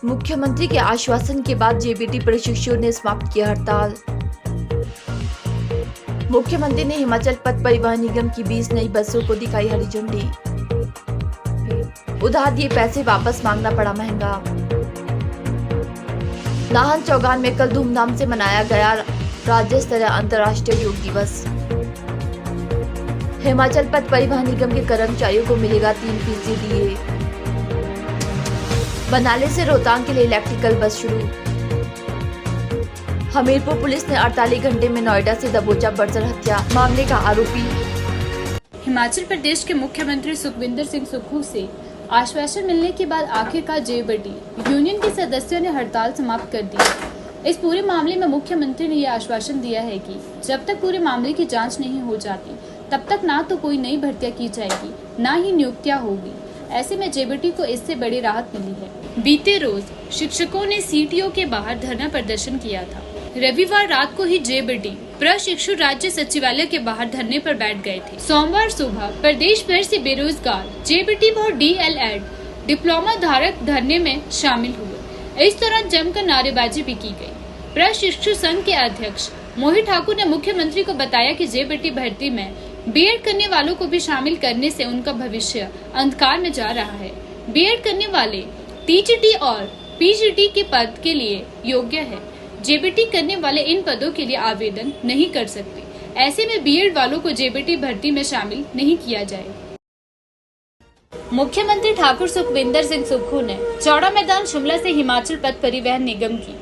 मुख्यमंत्री के आश्वासन के बाद जेबीटी प्रशिक्षुओं ने समाप्त किया हड़ताल। मुख्यमंत्री ने हिमाचल पथ परिवहन निगम की 20 नई बसों को दिखाई हरी झंडी। उधार दिए पैसे वापस मांगना पड़ा महंगा। नाहन चौगान में कल धूमधाम से मनाया गया राज्य स्तरीय अंतर्राष्ट्रीय योग दिवस। हिमाचल पथ परिवहन निगम के कर्मचारियों को मिलेगा 3% DA। बनाले से रोहतांग के लिए इलेक्ट्रिकल बस शुरू। हमीरपुर पुलिस ने 48 घंटे में नोएडा से दबोचा बर्सर हत्या मामले का आरोपी। हिमाचल प्रदेश के मुख्यमंत्री सुखविंदर सिंह सुक्खू से आश्वासन मिलने के बाद आखिरकार जेबीटी यूनियन के सदस्यों ने हड़ताल समाप्त कर दी। इस पूरे मामले में मुख्यमंत्री ने यह आश्वासन दिया है कि जब तक पूरे मामले की जांच नहीं हो जाती तब तक ना तो कोई नई भर्तियां की जाएगी, ना ही नियुक्तियां होगी। ऐसे में जेबीटी को इससे बड़ी राहत मिली है। बीते रोज शिक्षकों ने सीटीओ के बाहर धरना प्रदर्शन किया था। रविवार रात को ही जेबीटी प्रशिक्षु राज्य सचिवालय के बाहर धरने पर बैठ गए थे। सोमवार सुबह प्रदेश भर से बेरोजगार जेबीटी और DLED डिप्लोमा धारक धरने में शामिल हुए। इस दौरान जमकर नारेबाजी भी की गई। प्रशिक्षु संघ के अध्यक्ष मोहित ठाकुर ने मुख्यमंत्री को बताया कि जेबीटी भर्ती में बीएड करने वालों को भी शामिल करने से उनका भविष्य अंधकार में जा रहा है। बीएड करने वाले टीजीटी और पीजीटी के पद के लिए योग्य है। जेबीटी करने वाले इन पदों के लिए आवेदन नहीं कर सकते। ऐसे में बीएड वालों को जेबीटी भर्ती में शामिल नहीं किया जाए। मुख्यमंत्री ठाकुर सुखविंदर सिंह सुक्खू ने चौड़ा मैदान शिमला से हिमाचल पथ परिवहन निगम की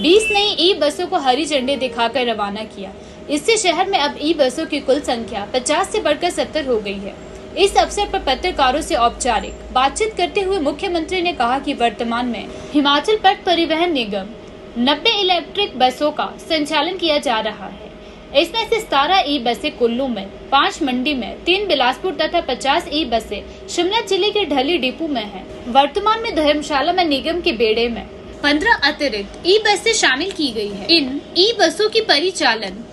20 नई ई बसों को हरी झंडी दिखाकर रवाना किया। इससे शहर में अब ई बसों की कुल संख्या 50 से बढ़कर 70 हो गई है। इस अवसर पर पत्रकारों से औपचारिक बातचीत करते हुए मुख्यमंत्री ने कहा कि वर्तमान में हिमाचल पथ परिवहन निगम 90 इलेक्ट्रिक बसों का संचालन किया जा रहा है। इसमें से 17 ई बसें कुल्लू में, 5 मंडी में, 3 बिलासपुर तथा 50 ई बसें शिमला जिले के ढली डिपो में हैं। वर्तमान में धर्मशाला में निगम के बेड़े में 15 अतिरिक्त ई बसें शामिल की गई है। इन ई बसों की परिचालन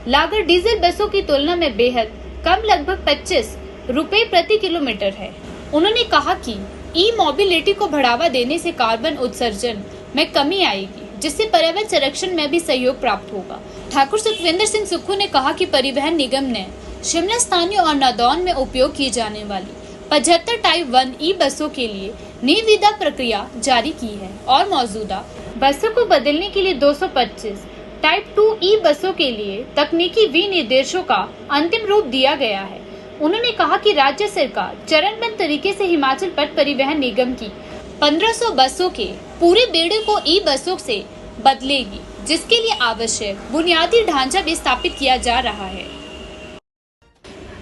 लागत डीजल बसों की तुलना में बेहद कम, लगभग 25 रुपए प्रति किलोमीटर है। उन्होंने कहा कि ई मोबिलिटी को बढ़ावा देने से कार्बन उत्सर्जन में कमी आएगी, जिससे पर्यावरण संरक्षण में भी सहयोग प्राप्त होगा। ठाकुर सुखविंदर सिंह सुक्खू ने कहा कि परिवहन निगम ने शिमला, स्थानीय और नादौन में उपयोग की जाने वाली 75 टाइप 1 ई बसों के लिए निविदा प्रक्रिया जारी की है और मौजूदा बसों को बदलने के लिए 225 टाइप 2 ई बसों के लिए तकनीकी विनिर्देशों का अंतिम रूप दिया गया है। उन्होंने कहा कि राज्य सरकार चरणबद्ध तरीके से हिमाचल पथ परिवहन निगम की 1500 बसों के पूरे बेड़े को ई बसों से बदलेगी, जिसके लिए आवश्यक बुनियादी ढांचा भी स्थापित किया जा रहा है।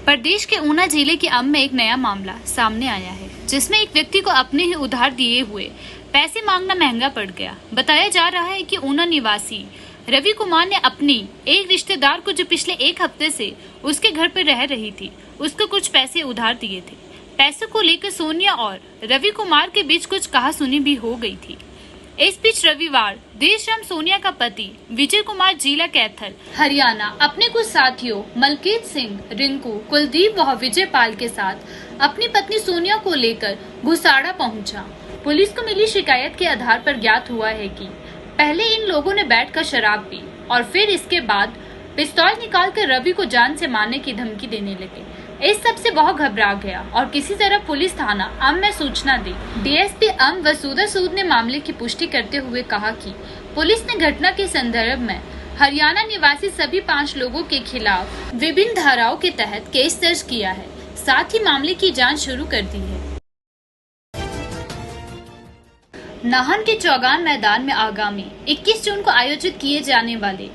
प्रदेश के ऊना जिले के अम्ब में एक नया मामला सामने आया है, जिसमें एक व्यक्ति को अपने ही उधार दिए हुए पैसे मांगना महंगा पड़ गया। बताया जा रहा है कि ऊना निवासी रवि कुमार ने अपनी एक रिश्तेदार को, जो पिछले 1 हफ्ते से उसके घर पर रह रही थी, उसको कुछ पैसे उधार दिए थे। पैसों को लेकर सोनिया और रवि कुमार के बीच कुछ कहासुनी भी हो गई थी। इस बीच रविवार देर शाम सोनिया का पति विजय कुमार जिला कैथल, हरियाणा अपने कुछ साथियों मलकीत सिंह, रिंकू, कुलदीप व विजय पाल के साथ अपनी पत्नी सोनिया को लेकर गुसाड़ा पहुंचा। पुलिस को मिली शिकायत के आधार पर ज्ञात हुआ है कि पहले इन लोगों ने बैठकर शराब पी और फिर इसके बाद पिस्तौल निकालकर रवि को जान से मारने की धमकी देने लगे। इस सब से वह घबरा गया और किसी तरह पुलिस थाना अम्ब में सूचना दी। डीएसपी अम्ब वसुधा सूद ने मामले की पुष्टि करते हुए कहा कि पुलिस ने घटना के संदर्भ में हरियाणा निवासी सभी 5 लोगों के खिलाफ विभिन्न धाराओं के तहत केस दर्ज किया है। साथ ही मामले की जाँच शुरू कर दी है। नाहन के चौगान मैदान में आगामी 21 जून को आयोजित किए जाने वाले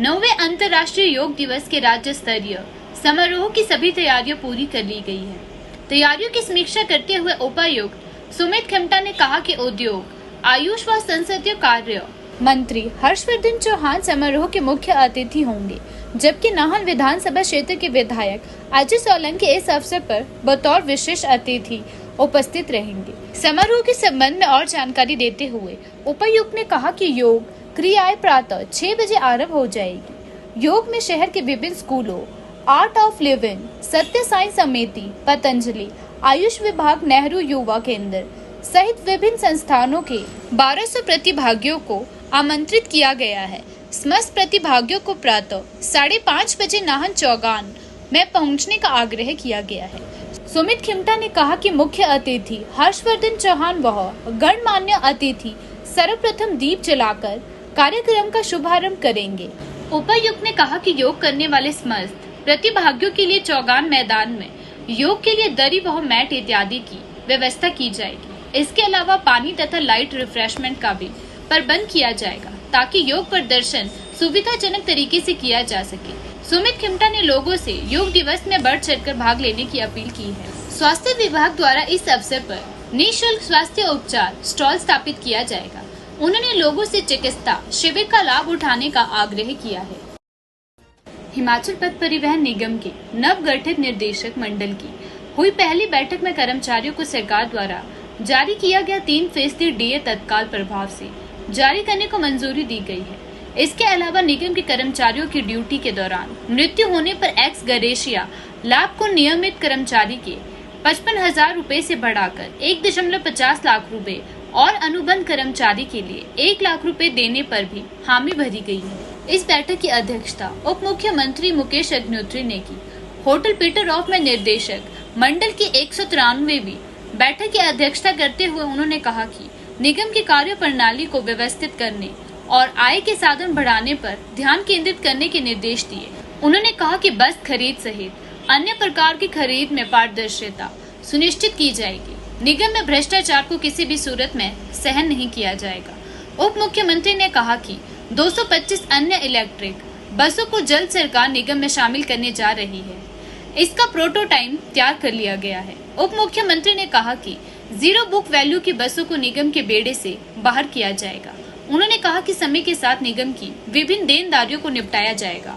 9वें अंतर्राष्ट्रीय योग दिवस के राज्य स्तरीय समारोह की सभी तैयारियां पूरी कर ली गई है। तैयारियों की समीक्षा करते हुए उपायुक्त सुमित खेमटा ने कहा कि उद्योग, आयुष व संसदीय कार्य मंत्री हर्षवर्धन चौहान समारोह के मुख्य अतिथि होंगे, जबकि नाहन विधानसभा क्षेत्र के विधायक अजय सोलंकी इस अवसर पर बतौर विशेष अतिथि उपस्थित रहेंगे। समारोह के संबंध में और जानकारी देते हुए उपायुक्त ने कहा कि योग क्रियाएं प्रातः 6 बजे आरंभ हो जाएगी। योग में शहर के विभिन्न स्कूलों, आर्ट ऑफ लिविंग, सत्य साई समिति, पतंजलि, आयुष विभाग, नेहरू युवा केंद्र, सहित विभिन्न संस्थानों के 1200 प्रतिभागियों को आमंत्रित किया गया है। समस्त प्रतिभागियों को प्रातः 5:30 बजे नाहन चौगान में पहुंचने का आग्रह किया गया है। सुमित खिमटा ने कहा कि मुख्य अतिथि हर्षवर्धन चौहान व गणमान्य अतिथि सर्वप्रथम दीप जलाकर कार्यक्रम का शुभारंभ करेंगे। उपायुक्त ने कहा कि योग करने वाले समस्त प्रतिभागियों के लिए चौगान मैदान में योग के लिए दरी व मैट इत्यादि की व्यवस्था की जाएगी। इसके अलावा पानी तथा लाइट रिफ्रेशमेंट का भी प्रबंध किया जाएगा ताकि योग प्रदर्शन सुविधाजनक तरीके से किया जा सके। सुमित खिमटा ने लोगों से योग दिवस में बढ़ चढ़कर भाग लेने की अपील की है। स्वास्थ्य विभाग द्वारा इस अवसर पर निःशुल्क स्वास्थ्य उपचार स्टॉल स्थापित किया जाएगा। उन्होंने लोगों से चिकित्सा शिविर का लाभ उठाने का आग्रह किया है। हिमाचल पथ परिवहन निगम के नवगठित निर्देशक मंडल की हुई पहली बैठक में कर्मचारियों को सरकार द्वारा जारी किया गया 3% डीए तत्काल प्रभाव से जारी करने को मंजूरी दी गई है। इसके अलावा निगम के कर्मचारियों की ड्यूटी के दौरान मृत्यु होने पर एक्स ग्रेशिया लाभ को नियमित कर्मचारी के 55,000 रूपए से बढ़ाकर 1.50 लाख रुपए और अनुबंध कर्मचारी के लिए 1 लाख रुपए देने पर भी हामी भरी गई है। इस बैठक की अध्यक्षता उप मुख्यमंत्री मुकेश अग्निहोत्री ने की। होटल पीटर ऑफ में निर्देशक मंडल की 193वीं बैठक की अध्यक्षता करते हुए उन्होंने कहा कि निगम की कार्य प्रणाली को व्यवस्थित करने और आय के साधन बढ़ाने पर ध्यान केंद्रित करने के निर्देश दिए। उन्होंने कहा कि बस खरीद सहित अन्य प्रकार की खरीद में पारदर्शिता सुनिश्चित की जाएगी। निगम में भ्रष्टाचार को किसी भी सूरत में सहन नहीं किया जाएगा। उप मुख्यमंत्री ने कहा कि 225 अन्य इलेक्ट्रिक बसों को जल्द सरकार निगम में शामिल करने जा रही है। इसका प्रोटोटाइप तैयार कर लिया गया है। उप मुख्यमंत्री ने कहा कि 0 बुक वैल्यू की बसों को निगम के बेड़े से बाहर किया जाएगा। उन्होंने कहा कि समय के साथ निगम की विभिन्न देनदारियों को निपटाया जाएगा।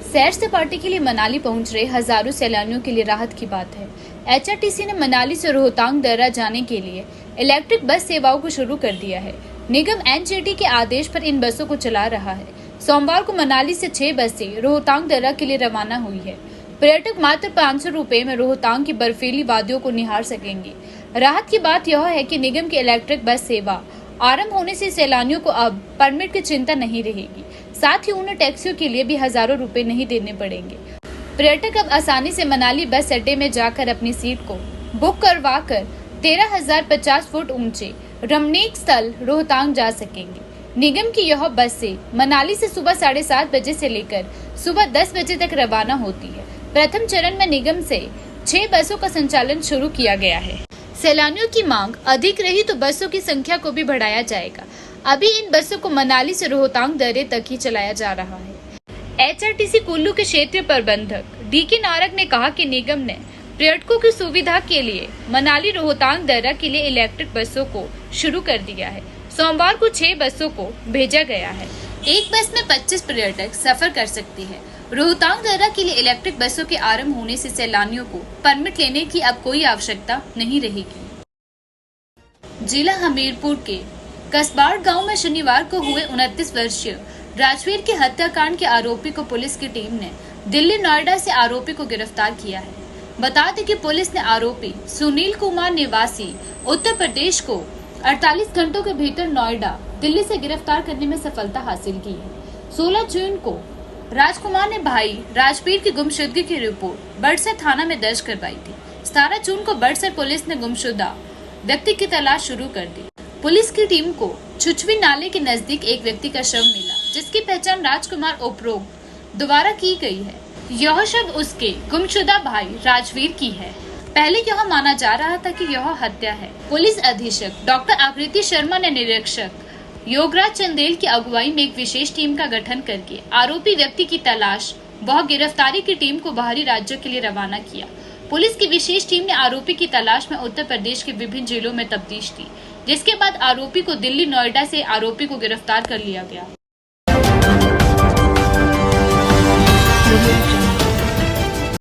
सैर सपाटे के लिए मनाली पहुंच रहे हजारों सैलानियों के लिए राहत की बात है। HRTC ने मनाली से रोहतांग दर्रा जाने के लिए इलेक्ट्रिक बस सेवाओं को शुरू कर दिया है। निगम NGT के आदेश पर इन बसों को चला रहा है। सोमवार को मनाली से 6 बसें रोहतांग दर्रा के लिए रवाना हुई है। पर्यटक मात्र 500 रुपए में रोहतांग की बर्फीली वादियों को निहार सकेंगे। राहत की बात यह है कि निगम की इलेक्ट्रिक बस सेवा आरंभ होने से सैलानियों को अब परमिट की चिंता नहीं रहेगी। साथ ही उन्हें टैक्सियों के लिए भी हजारों रुपए नहीं देने पड़ेंगे। पर्यटक अब आसानी से मनाली बस अड्डे में जाकर अपनी सीट को बुक करवा कर 13,050 फुट ऊंचे रमणीक स्थल रोहतांग जा सकेंगे। निगम की यह बसें मनाली से सुबह 7:30 बजे से लेकर सुबह 10 बजे तक रवाना होती है। प्रथम चरण में निगम से 6 बसों का संचालन शुरू किया गया है। सैलानियों की मांग अधिक रही तो बसों की संख्या को भी बढ़ाया जाएगा। अभी इन बसों को मनाली से रोहतांग दर्रे तक ही चलाया जा रहा है। HRTC कुल्लू के क्षेत्रीय प्रबंधक DK नारक ने कहा कि निगम ने पर्यटकों की सुविधा के लिए मनाली रोहतांग दर्रा के लिए इलेक्ट्रिक बसों को शुरू कर दिया है। सोमवार को 6 बसों को भेजा गया है। एक बस में 25 पर्यटक सफर कर सकते हैं। रोहतांग दर्रा के लिए इलेक्ट्रिक बसों के आरंभ होने से सैलानियों को परमिट लेने की अब कोई आवश्यकता नहीं रहेगी। जिला हमीरपुर के कसबाड़ गांव में शनिवार को हुए 29 वर्षीय राजवीर के हत्याकांड के आरोपी को पुलिस की टीम ने दिल्ली नोएडा से आरोपी को गिरफ्तार किया है। बता दें कि पुलिस ने आरोपी सुनील कुमार निवासी उत्तर प्रदेश को 48 घंटों के भीतर नोएडा दिल्ली से गिरफ्तार करने में सफलता हासिल की है। 16 जून को राजकुमार ने भाई राजवीर की गुमशुदगी की रिपोर्ट बड़सर थाना में दर्ज करवाई थी। 17 जून को बड़सर पुलिस ने गुमशुदा व्यक्ति की तलाश शुरू कर दी। पुलिस की टीम को छुछवी नाले के नजदीक एक व्यक्ति का शव मिला, जिसकी पहचान राजकुमार उपरोक्त द्वारा की गई है। यह शव उसके गुमशुदा भाई राजवीर की है। पहले यह माना जा रहा था कि यह हत्या है। पुलिस अधीक्षक डॉक्टर आकृति शर्मा ने निरीक्षक योगराज चंदेल की अगुवाई में एक विशेष टीम का गठन करके आरोपी व्यक्ति की तलाश व गिरफ्तारी की टीम को बाहरी राज्यों के लिए रवाना किया। पुलिस की विशेष टीम ने आरोपी की तलाश में उत्तर प्रदेश के विभिन्न जिलों में तफ्तीश की, जिसके बाद आरोपी को दिल्ली नोएडा से आरोपी को गिरफ्तार कर लिया गया।